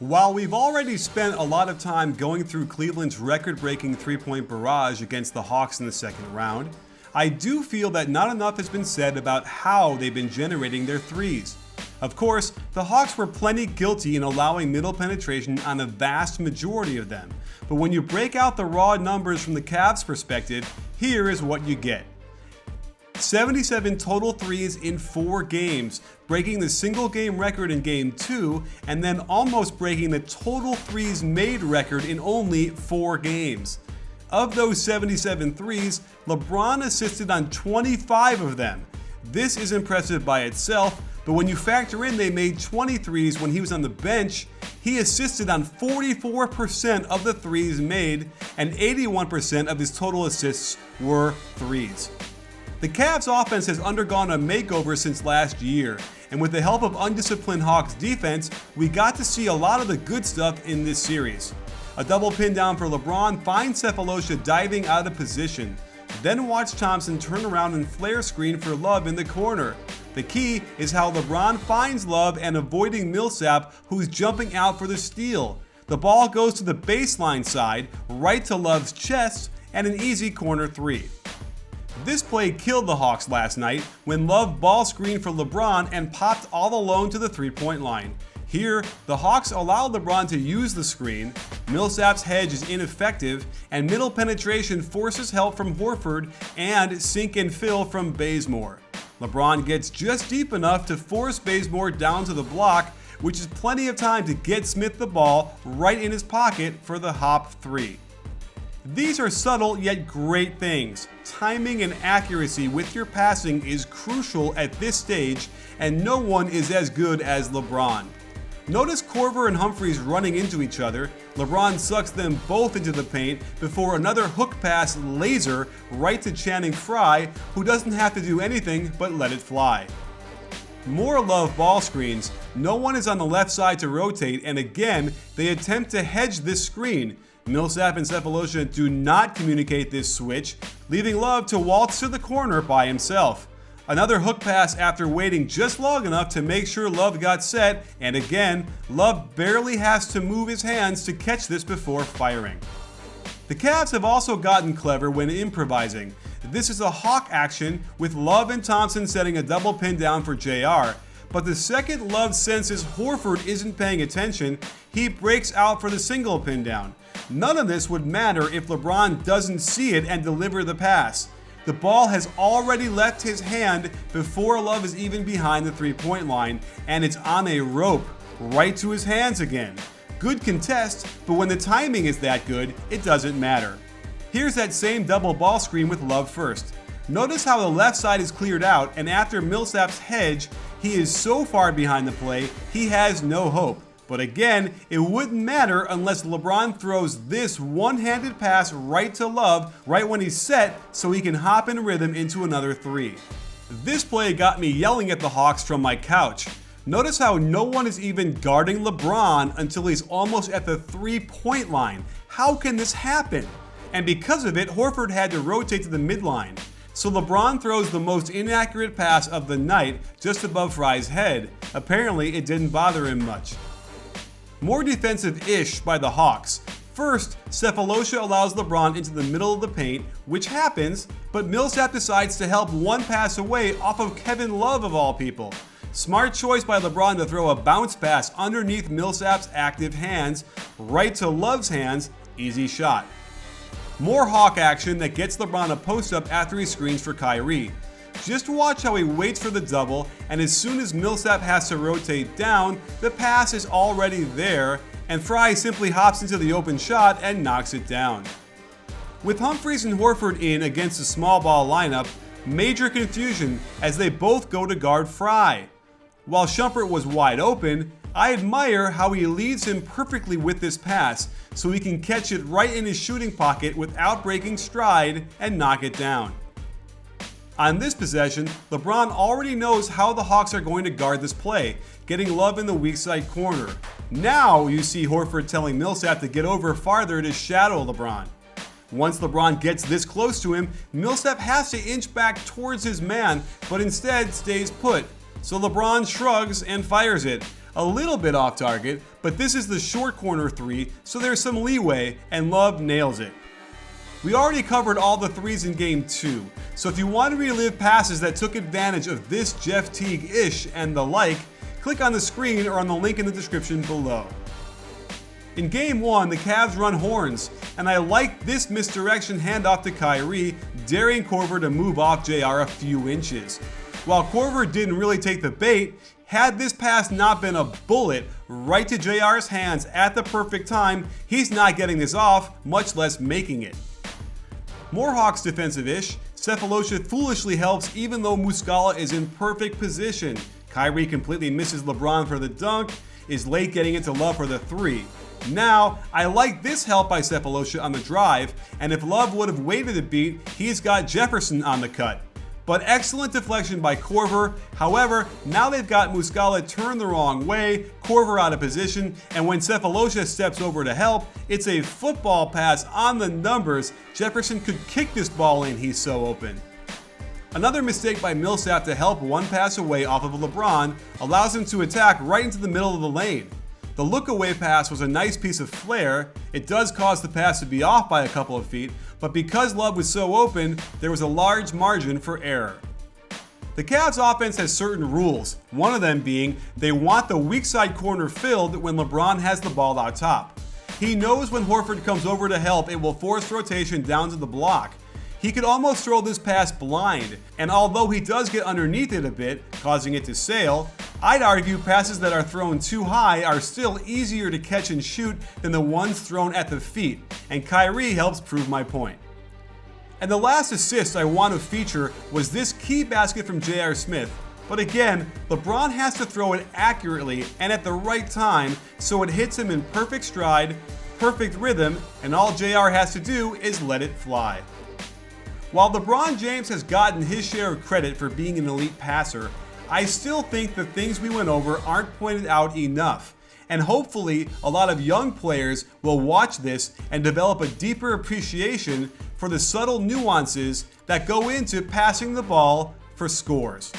While we've already spent a lot of time going through Cleveland's record-breaking three-point barrage against the Hawks in the second round, I do feel that not enough has been said about how they've been generating their threes. Of course, the Hawks were plenty guilty in allowing middle penetration on a vast majority of them, but when you break out the raw numbers from the Cavs' perspective, here is what you get. 77 total threes in 4 games, breaking the single game record in Game 2, and then almost breaking the total threes made record in only 4 games. Of those 77 threes, LeBron assisted on 25 of them. This is impressive by itself, but when you factor in they made 20 threes when he was on the bench, he assisted on 44% of the threes made, and 81% of his total assists were threes. The Cavs offense has undergone a makeover since last year, and with the help of undisciplined Hawks defense, we got to see a lot of the good stuff in this series. A double pin down for LeBron finds Sefolosha diving out of position. Then watch Thompson turn around and flare screen for Love in the corner. The key is how LeBron finds Love and avoiding Millsap, who's jumping out for the steal. The ball goes to the baseline side, right to Love's chest, and an easy corner 3. This play killed the Hawks last night when Love ball screened for LeBron and popped all alone to the three-point line. Here, the Hawks allow LeBron to use the screen, Millsap's hedge is ineffective, and middle penetration forces help from Horford and sink and fill from Bazemore. LeBron gets just deep enough to force Bazemore down to the block, which is plenty of time to get Smith the ball right in his pocket for the hop 3. These are subtle yet great things. Timing and accuracy with your passing is crucial at this stage, and no one is as good as LeBron. Notice Korver and Humphries running into each other. LeBron sucks them both into the paint before another hook pass laser right to Channing Frye, who doesn't have to do anything but let it fly. More Love ball screens. No one is on the left side to rotate, and again, they attempt to hedge this screen. Millsap and Sefolosha do not communicate this switch, leaving Love to waltz to the corner by himself. Another hook pass after waiting just long enough to make sure Love got set, and again, Love barely has to move his hands to catch this before firing. The Cavs have also gotten clever when improvising. This is a Hawk action with Love and Thompson setting a double pin down for JR. But the second Love senses Horford isn't paying attention, he breaks out for the single pin down. None of this would matter if LeBron doesn't see it and deliver the pass. The ball has already left his hand before Love is even behind the three-point line, and it's on a rope right to his hands again. Good contest, but when the timing is that good, it doesn't matter. Here's that same double ball screen with Love first. Notice how the left side is cleared out, and after Millsap's hedge, he is so far behind the play, he has no hope. But again, it wouldn't matter unless LeBron throws this one-handed pass right to Love right when he's set so he can hop in rhythm into another 3. This play got me yelling at the Hawks from my couch. Notice how no one is even guarding LeBron until he's almost at the 3-point line. How can this happen? And because of it, Horford had to rotate to the midline. So LeBron throws the most inaccurate pass of the night just above Frye's head. Apparently, it didn't bother him much. More defensive-ish by the Hawks. First, Sefolosha allows LeBron into the middle of the paint, which happens, but Millsap decides to help one pass away off of Kevin Love of all people. Smart choice by LeBron to throw a bounce pass underneath Millsap's active hands, right to Love's hands, easy shot. More Hawk action that gets LeBron a post-up after he screens for Kyrie. Just watch how he waits for the double, and as soon as Millsap has to rotate down, the pass is already there, and Frye simply hops into the open shot and knocks it down. With Humphries and Horford in against a small ball lineup, major confusion as they both go to guard Frye. While Shumpert was wide open, I admire how he leads him perfectly with this pass, so he can catch it right in his shooting pocket without breaking stride and knock it down. On this possession, LeBron already knows how the Hawks are going to guard this play, getting Love in the weak side corner. Now you see Horford telling Millsap to get over farther to shadow LeBron. Once LeBron gets this close to him, Millsap has to inch back towards his man, but instead stays put. So LeBron shrugs and fires it. a little bit off target, but this is the short corner 3, so there's some leeway, and Love nails it. We already covered all the threes in game 2, so if you want to relive passes that took advantage of this Jeff Teague-ish and the like, click on the screen or on the link in the description below. In game 1, the Cavs run horns, and I like this misdirection handoff to Kyrie, daring Korver to move off JR a few inches. While Korver didn't really take the bait, had this pass not been a bullet right to JR's hands at the perfect time, he's not getting this off, much less making it. More Hawks defensive-ish, Sefolosha foolishly helps even though Muscala is in perfect position. Kyrie completely misses LeBron for the dunk, is late getting into Love for the 3. Now, I like this help by Sefolosha on the drive, and if Love would have waited a beat, he's got Jefferson on the cut. But excellent deflection by Korver. However, now they've got Muscala turned the wrong way, Korver out of position, and when Sefolosha steps over to help, it's a football pass on the numbers. Jefferson could kick this ball in, he's so open. Another mistake by Millsap to help one pass away off of LeBron allows him to attack right into the middle of the lane. The look-away pass was a nice piece of flair. It does cause the pass to be off by a couple of feet, but because Love was so open, there was a large margin for error. The Cavs offense has certain rules, one of them being they want the weak side corner filled when LeBron has the ball out top. He knows when Horford comes over to help, it will force rotation down to the block. He could almost throw this pass blind, and although he does get underneath it a bit, causing it to sail, I'd argue passes that are thrown too high are still easier to catch and shoot than the ones thrown at the feet, and Kyrie helps prove my point. And the last assist I want to feature was this key basket from J.R. Smith, but again, LeBron has to throw it accurately and at the right time so it hits him in perfect stride, perfect rhythm, and all JR has to do is let it fly. While LeBron James has gotten his share of credit for being an elite passer, I still think the things we went over aren't pointed out enough. And hopefully, a lot of young players will watch this and develop a deeper appreciation for the subtle nuances that go into passing the ball for scores.